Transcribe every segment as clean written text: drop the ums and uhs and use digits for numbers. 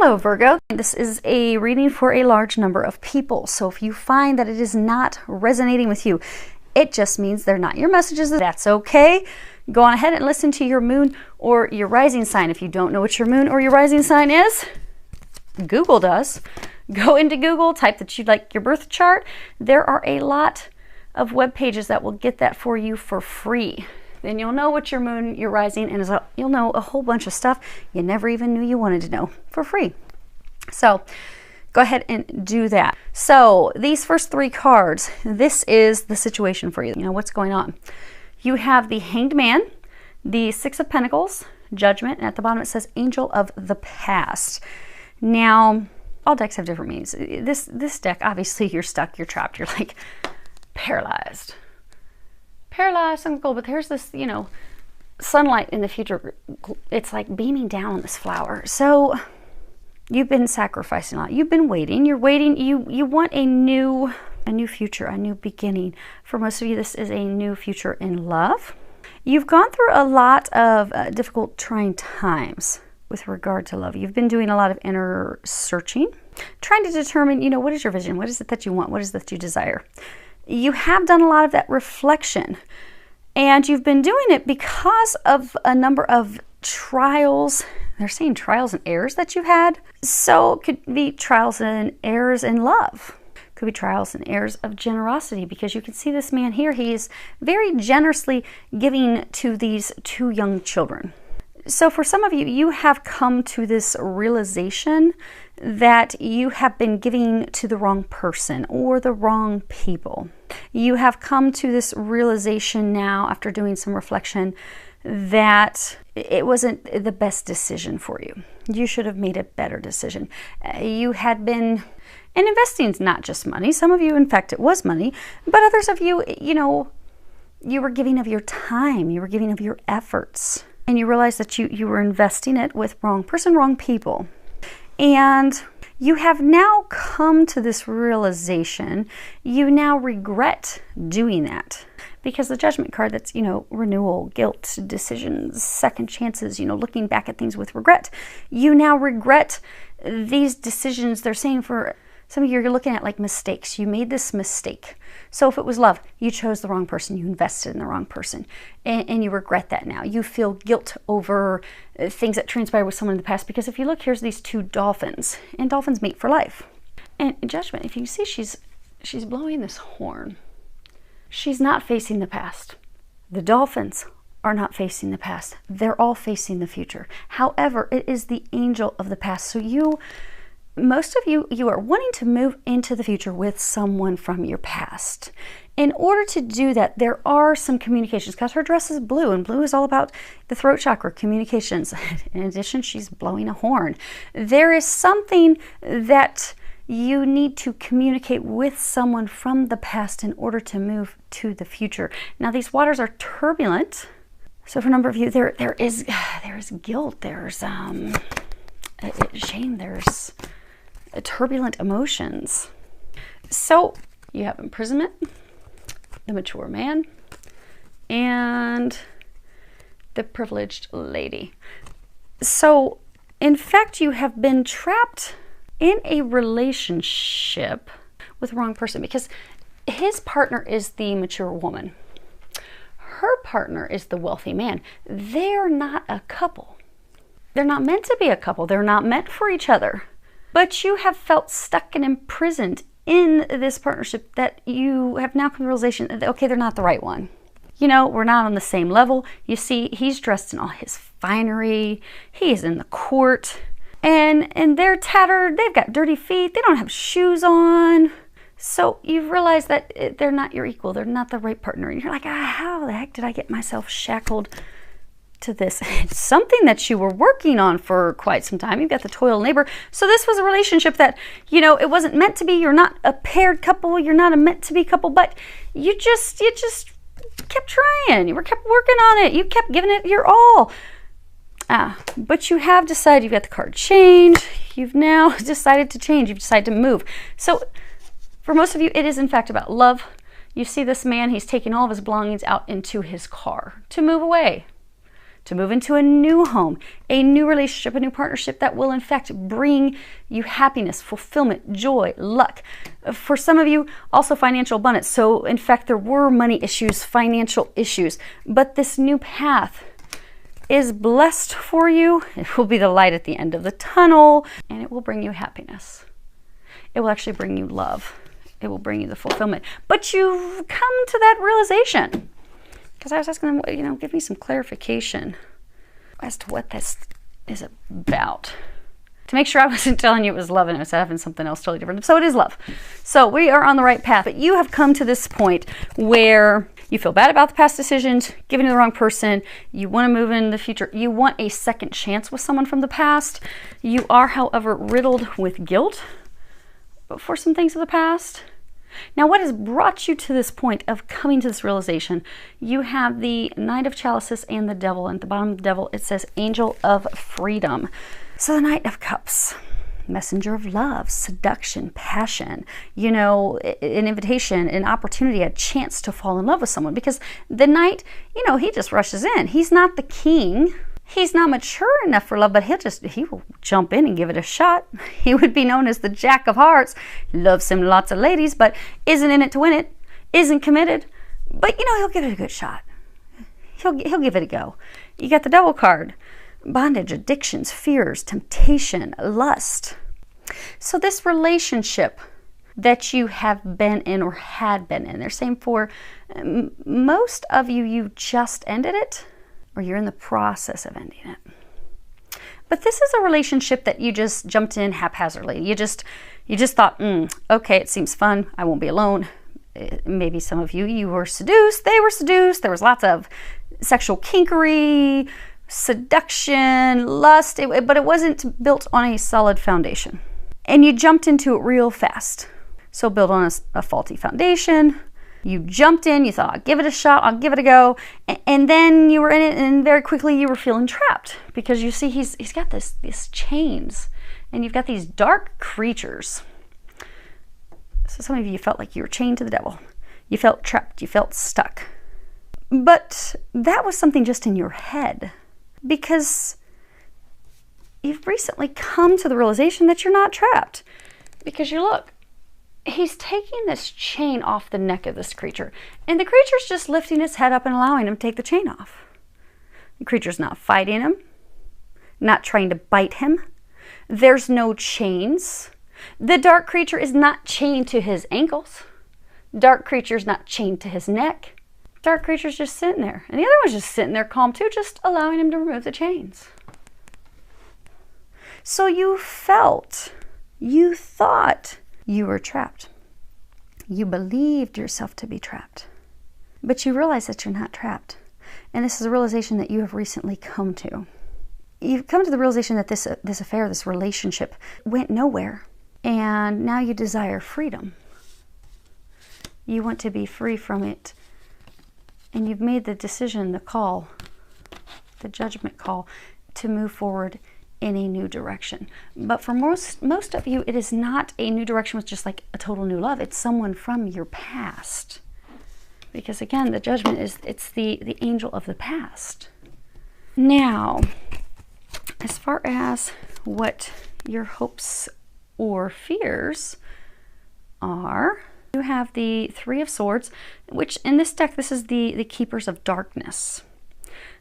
Hello, Virgo. This is a reading for a large number of people. So if you find that it is not resonating with you, it just means they're not your messages. That's okay. Go on ahead and listen to your moon or your rising sign. If you don't know what your moon or your rising sign is, Google does. Go into Google, type that you'd like your birth chart. There are a lot of web pages that will get that for you for free. Then you'll know what your moon, your rising, and you'll know a whole bunch of stuff you never even knew you wanted to know for free. So go ahead and do that. So these first three cards, this is the situation for you. You know what's going on. You have the Hanged Man, the Six of Pentacles, Judgment, and at the bottom it says Angel of the Past. Now, all decks have different meanings. This deck, obviously you're stuck, you're trapped, you're like paralyzed. Paralyzed, I'm cool, but there's this, you know, sunlight in the future. It's like beaming down on this flower. So you've been sacrificing a lot. You've been waiting. You're waiting. You want a new future, a new beginning. For most of you, this is a new future in love. You've gone through a lot of difficult, trying times with regard to love. You've been doing a lot of inner searching, trying to determine, you know, what is your vision? What is it that you want? What is it that you desire? You have done a lot of that reflection, and you've been doing it because of a number of trials. They're saying trials and errors that you've had. So it could be trials and errors in love. Could be trials and errors of generosity, because you can see this man here. He is very generously giving to these two young children. So for some of you, you have come to this realization that you have been giving to the wrong person or the wrong people. You have come to this realization now, after doing some reflection, that it wasn't the best decision for you. You should have made a better decision. You had been, and investing is not just money. Some of you, in fact, it was money, but others of you, you know, you were giving of your time, you were giving of your efforts. And you realize that you were investing it with wrong person, wrong people. And you have now come to this realization. You now regret doing that. Because the Judgment card, that's, you know, renewal, guilt, decisions, second chances, you know, looking back at things with regret. You now regret these decisions. They're saying for some of you, you're looking at like mistakes. You made this mistake. So if it was love, you chose the wrong person. You invested in the wrong person. And you regret that now. You feel guilt over things that transpired with someone in the past. Because if you look, here's these two dolphins. And dolphins mate for life. And Judgment, if you see, she's blowing this horn. She's not facing the past. The dolphins are not facing the past. They're all facing the future. However, it is the angel of the past. So most of you are wanting to move into the future with someone from your past. In order to do that, there are some communications, because her dress is blue, and blue is all about the throat chakra, communications. In addition, she's blowing a horn. There is something that you need to communicate with someone from the past in order to move to the future. Now, these waters are turbulent. So for a number of you, there is guilt, there's shame, there's turbulent emotions. So you have imprisonment, the mature man, and the privileged lady. So in fact, you have been trapped in a relationship with the wrong person, because his partner is the mature woman. Her partner is the wealthy man. They're not a couple. They're not meant to be a couple. They're not meant for each other. But you have felt stuck and imprisoned in this partnership that you have now come to the realization that, okay, they're not the right one. You know, we're not on the same level. You see, he's dressed in all his finery. He is in the court. And they're tattered. They've got dirty feet. They don't have shoes on. So you've realized that they're not your equal. They're not the right partner. And you're like, how the heck did I get myself shackled to this? It's something that you were working on for quite some time. You've got the toil labor. So this was a relationship that, you know, it wasn't meant to be. You're not a paired couple. You're not a meant to be couple, but you just kept trying. You kept working on it. You kept giving it your all. But you have decided, you've got the card change. You've now decided to change. You've decided to move. So for most of you, it is in fact about love. You see this man, he's taking all of his belongings out into his car to move away. to move into a new home, a new relationship, a new partnership that will in fact bring you happiness, fulfillment, joy, luck. For some of you, also financial abundance. So in fact, there were money issues, financial issues, but this new path is blessed for you. It will be the light at the end of the tunnel, and it will bring you happiness. It will actually bring you love. It will bring you the fulfillment. But you've come to that realization. Because I was asking them, give me some clarification as to what this is about. To make sure I wasn't telling you it was love and it was having something else totally different. So it is love. So we are on the right path. But you have come to this point where you feel bad about the past decisions, giving to the wrong person. You want to move in the future. You want a second chance with someone from the past. You are, however, riddled with guilt for some things of the past. Now, what has brought you to this point of coming to this realization? You have the Knight of Chalices and the Devil. And at the bottom of the Devil, it says Angel of Freedom. So the Knight of Cups, messenger of love, seduction, passion, an invitation, an opportunity, a chance to fall in love with someone. Because the Knight, he just rushes in. He's not the king. He's not mature enough for love, but he will jump in and give it a shot. He would be known as the Jack of Hearts. Loves him lots of ladies, but isn't in it to win it. Isn't committed. But, he'll give it a good shot. He'll give it a go. You got the Devil card. Bondage, addictions, fears, temptation, lust. So this relationship that you have been in or had been in, they're saying for most of you, you just ended it, or you're in the process of ending it. But this is a relationship that you just jumped in haphazardly. You just thought, okay, it seems fun. I won't be alone. Maybe some of you were seduced. They were seduced. There was lots of sexual kinkery, seduction, lust, but it wasn't built on a solid foundation. And you jumped into it real fast. So built on a faulty foundation. You jumped in, you thought, I'll give it a shot, I'll give it a go. And then you were in it, and very quickly you were feeling trapped. Because you see, he's got these chains, and you've got these dark creatures. So some of you felt like you were chained to the devil. You felt trapped, you felt stuck. But that was something just in your head. Because you've recently come to the realization that you're not trapped. Because you look, he's taking this chain off the neck of this creature. And the creature's just lifting its head up and allowing him to take the chain off. The creature's not fighting him, not trying to bite him. There's no chains. The dark creature is not chained to his ankles. Dark creature's not chained to his neck. Dark creature's just sitting there. And the other one's just sitting there calm too, just allowing him to remove the chains. So you thought you were trapped. You believed yourself to be trapped. But you realize that you're not trapped. And this is a realization that you have recently come to. You've come to the realization that this affair, this relationship, went nowhere. And now you desire freedom. You want to be free from it. And you've made the decision, the call, the judgment call, to move forward in a new direction. But for most of you, it is not a new direction with just like a total new love. It's someone from your past. Because again, the judgment it's the angel of the past. Now, as far as what your hopes or fears are, you have the Three of Swords, which in this deck, this is the Keepers of Darkness.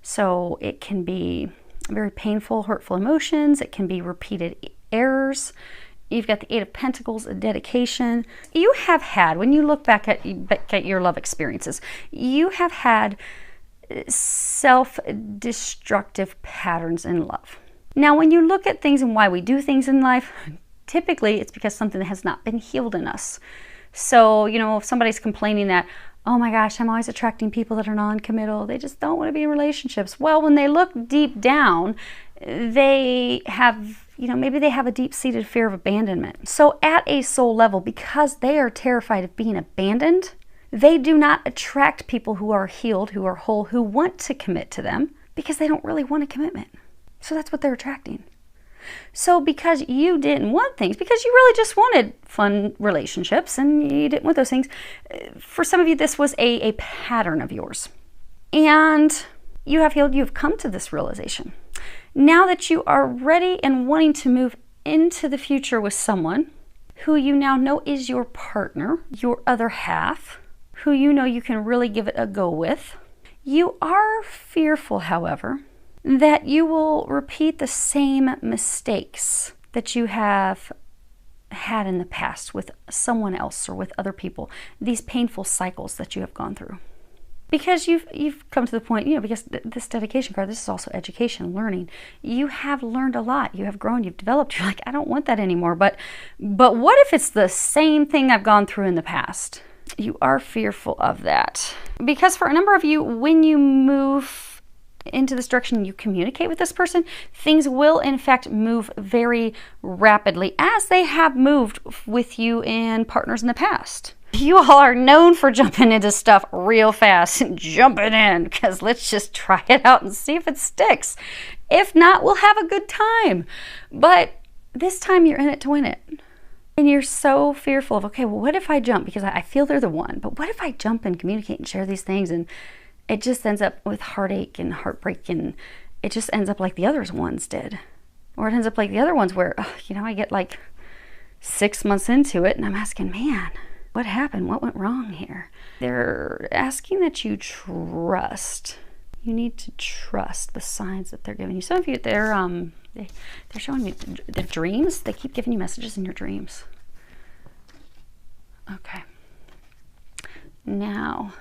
So it can be very painful, hurtful emotions. It can be repeated errors. You've got the Eight of Pentacles, a dedication. You have had, when you look back at your love experiences, you have had self-destructive patterns in love. Now, when you look at things and why we do things in life, typically it's because something has not been healed in us. So, if somebody's complaining that, oh my gosh, I'm always attracting people that are non-committal, they just don't want to be in relationships. Well, when they look deep down, they have, maybe they have a deep-seated fear of abandonment. So at a soul level, because they are terrified of being abandoned, they do not attract people who are healed, who are whole, who want to commit to them, because they don't really want a commitment. So that's what they're attracting. So because you didn't want things, because you really just wanted fun relationships and you didn't want those things, for some of you this was a pattern of yours. And you have healed, you've come to this realization. Now that you are ready and wanting to move into the future with someone who you now know is your partner, your other half, who you know you can really give it a go with, you are fearful, however, that you will repeat the same mistakes that you have had in the past with someone else or with other people, these painful cycles that you have gone through. Because you've come to the point, because this dedication card, this is also education, learning. You have learned a lot. You have grown, you've developed. You're like, I don't want that anymore. But what if it's the same thing I've gone through in the past? You are fearful of that. Because for a number of you, when you move into this direction, you communicate with this person, things will in fact move very rapidly, as they have moved with you and partners in the past. You all are known for jumping into stuff real fast and jumping in, because let's just try it out and see if it sticks. If not, we'll have a good time. But this time you're in it to win it. And you're so fearful of, okay, well, what if I jump? Because I feel they're the one. But what if I jump and communicate and share these things, and it just ends up with heartache and heartbreak, and it just ends up like the other ones did. Or it ends up like the other ones where, I get like 6 months into it and I'm asking, man, what happened? What went wrong here? They're asking that you trust. You need to trust the signs that they're giving you. Some of you, they're showing me their dreams. They keep giving you messages in your dreams. Okay. Now,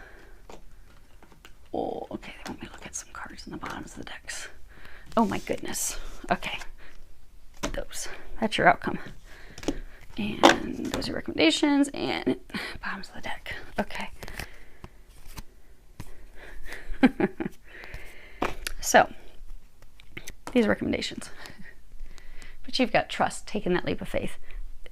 okay, they want me to look at some cards in the bottoms of the decks. Oh my goodness. Okay. That's your outcome. And those are your recommendations, and bottoms of the deck. Okay. So, these are recommendations. But you've got trust, taking that leap of faith.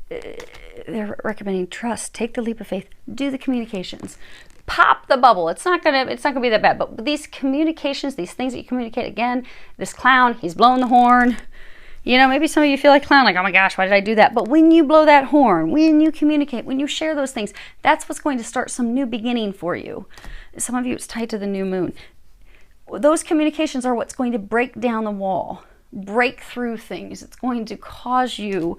They're recommending trust, take the leap of faith, do the communications. Pop the bubble. It's not gonna be that bad. But these communications, these things that you communicate, again, this clown, he's blowing the horn. Maybe some of you feel like clown, like, oh my gosh, why did I do that? But when you blow that horn, when you communicate, when you share those things, that's what's going to start some new beginning for you. Some of you, it's tied to the new moon. Those communications are what's going to break down the wall, break through things. It's going to cause you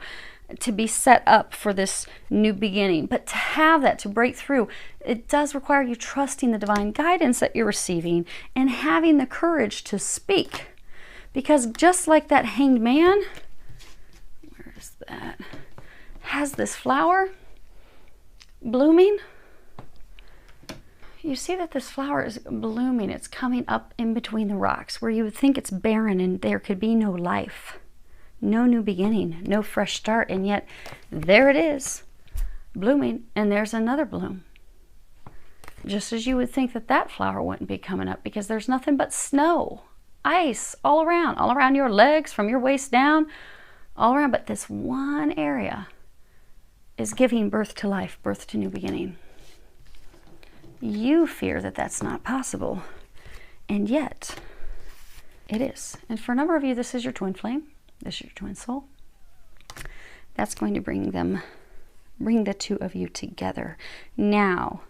to be set up for this new beginning. But to have that, to break through, it does require you trusting the divine guidance that you're receiving and having the courage to speak. Because just like that hanged man, where is that, has this flower blooming. You see that this flower is blooming. It's coming up in between the rocks where you would think it's barren and there could be no life, no new beginning, no fresh start. And yet there it is, blooming, and there's another bloom. Just as you would think that that flower wouldn't be coming up, because there's nothing but snow, ice all around your legs, from your waist down, all around. But this one area is giving birth to life, birth to new beginning. You fear that that's not possible, and yet it is. And for a number of you, this is your twin flame, this is your twin soul. That's going to bring the two of you together. Now,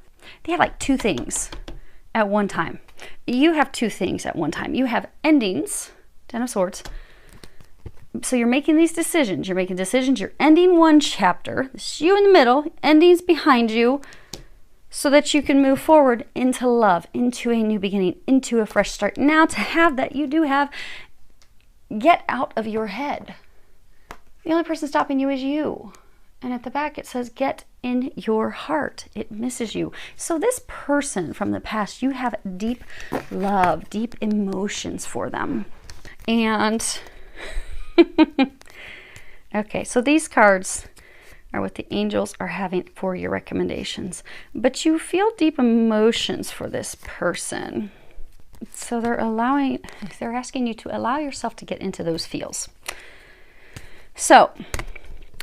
they have like two things at one time. You have two things at one time. You have endings, Ten of Swords. So you're making these decisions. You're making decisions. You're ending one chapter. It's you in the middle, endings behind you, so that you can move forward into love, into a new beginning, into a fresh start. Now, to have that, you do have, get out of your head. The only person stopping you is you. And at the back, it says, get in your heart. It misses you. So this person from the past, you have deep love, deep emotions for them. And, okay, so these cards are what the angels are having for your recommendations. But you feel deep emotions for this person. So they're asking you to allow yourself to get into those feels. So,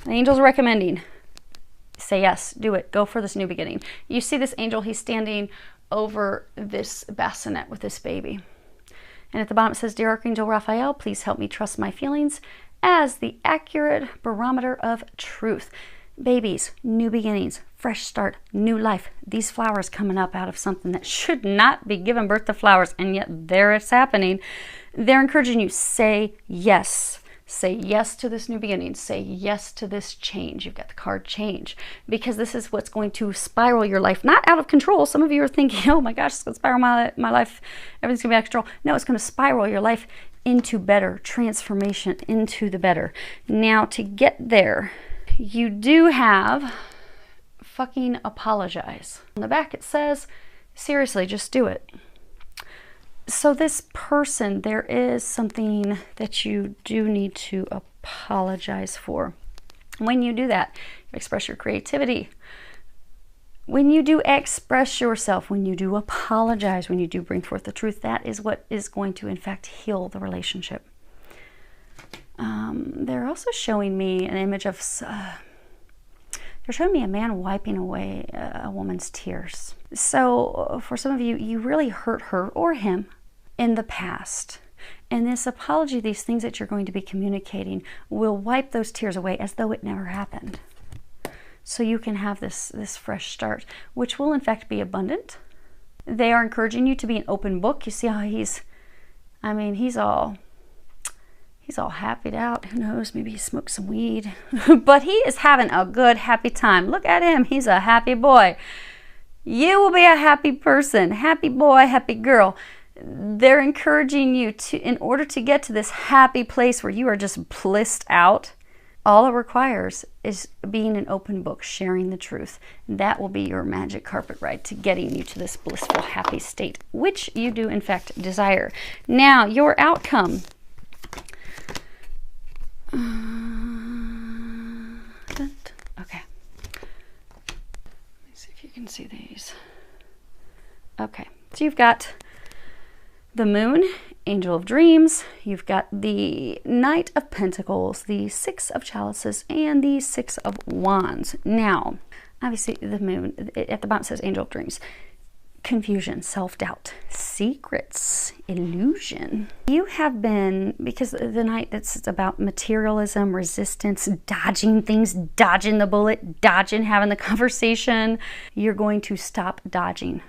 the angels are recommending, say yes, do it, go for this new beginning. You see this angel, he's standing over this bassinet with this baby. And at the bottom it says, Dear Archangel Raphael, please help me trust my feelings as the accurate barometer of truth. Babies, new beginnings, fresh start, new life. These flowers coming up out of something that should not be giving birth to flowers, and yet there it's happening. They're encouraging you, say yes. Say yes to this new beginning. Say yes to this change. You've got the card change, because this is what's going to spiral your life, not out of control. Some of you are thinking, oh my gosh, it's going to spiral my life. Everything's going to be out of control. No, it's going to spiral your life into better, transformation into the better. Now, to get there, you do have fucking apologize. On the back it says, seriously, just do it. So this person, there is something that you do need to apologize for. When you do that, you express your creativity. When you do express yourself, when you do apologize, when you do bring forth the truth, that is what is going to, in fact, heal the relationship. They're also showing me an image of, they're showing me a man wiping away a woman's tears. So for some of you, you really hurt her or him in the past. And this apology, these things that you're going to be communicating, will wipe those tears away as though it never happened. So you can have this fresh start, which will in fact be abundant. They are encouraging you to be an open book. You see how he's all happied out. Who knows, maybe he smoked some weed. But he is having a good, happy time. Look at him. He's a happy boy. You will be a happy person. Happy boy, happy girl. They're encouraging you to, in order to get to this happy place where you are just blissed out, all it requires is being an open book, sharing the truth. That will be your magic carpet ride to getting you to this blissful, happy state, which you do, in fact, desire. Now, your outcome. Okay. Let me see if you can see these. Okay. So you've got the Moon, Angel of Dreams. You've got the Knight of Pentacles, the Six of Chalices, and the Six of Wands. Now, obviously, the Moon, at the bottom says Angel of Dreams. Confusion, self-doubt, secrets, illusion. You have been, because the Knight, that's about materialism, resistance, dodging things, dodging the bullet, dodging having the conversation. You're going to stop dodging.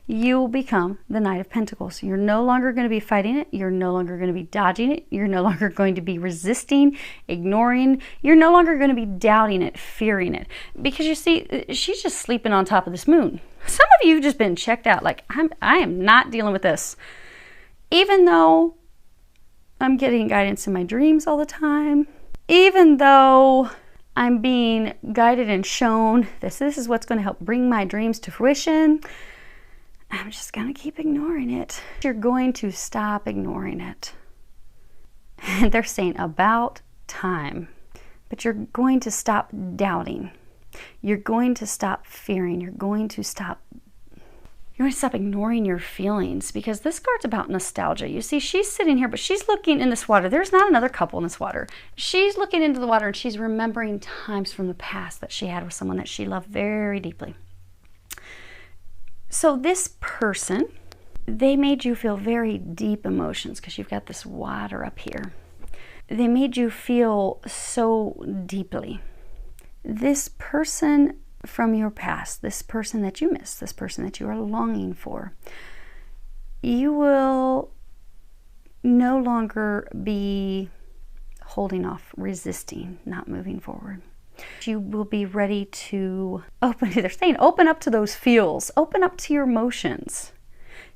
You will become the Knight of Pentacles. You're no longer going to be fighting it. You're no longer going to be dodging it. You're no longer going to be resisting, ignoring. You're no longer going to be doubting it, fearing it. Because you see, she's just sleeping on top of this moon. Some of you have just been checked out. Like, I am not dealing with this. Even though I'm getting guidance in my dreams all the time. Even though I'm being guided and shown this is what's going to help bring my dreams to fruition, I'm just going to keep ignoring it. You're going to stop ignoring it. And they're saying about time. But you're going to stop doubting. You're going to stop fearing. You're going to stop ignoring your feelings, because this card's about nostalgia. You see, she's sitting here, but she's looking in this water. There's not another couple in this water. She's looking into the water and she's remembering times from the past that she had with someone that she loved very deeply. So this person, they made you feel very deep emotions, because you've got this water up here. They made you feel so deeply. This person from your past, this person that you miss, this person that you are longing for, you will no longer be holding off, resisting, not moving forward. You will be ready to they're saying open up to those feels, open up to your emotions.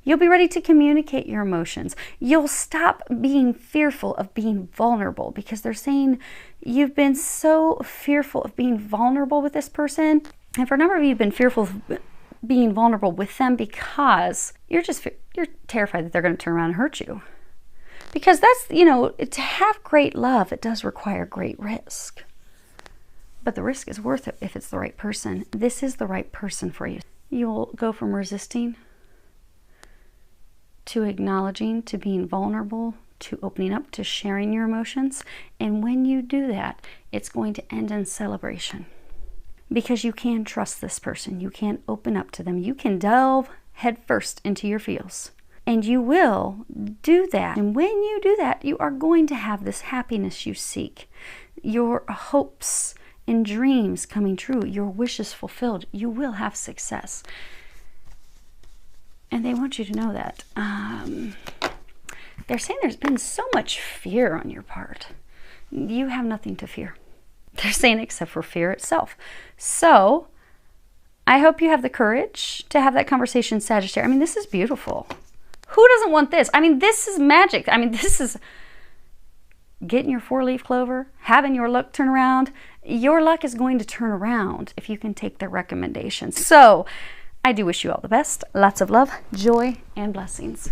You'll be ready to communicate your emotions. You'll stop being fearful of being vulnerable, because they're saying you've been so fearful of being vulnerable with this person. And for a number of you, you've been fearful of being vulnerable with them because you're terrified that they're going to turn around and hurt you. Because that's, to have great love, it does require great risk. But the risk is worth it if it's the right person. This is the right person for you. You'll go from resisting to acknowledging, to being vulnerable, to opening up, to sharing your emotions. And when you do that, it's going to end in celebration. Because you can trust this person. You can open up to them. You can delve headfirst into your feels. And you will do that. And when you do that, you are going to have this happiness you seek. Your hopes in dreams coming true, your wishes fulfilled. You will have success. And they want you to know that. They're saying there's been so much fear on your part. You have nothing to fear. They're saying except for fear itself. So I hope you have the courage to have that conversation, Sagittarius. I mean, this is beautiful. Who doesn't want this? I mean, this is magic. I mean, this is getting your 4-leaf clover, having your luck turn around. Your luck is going to turn around if you can take their recommendations. So I do wish you all the best. Lots of love, joy, and blessings.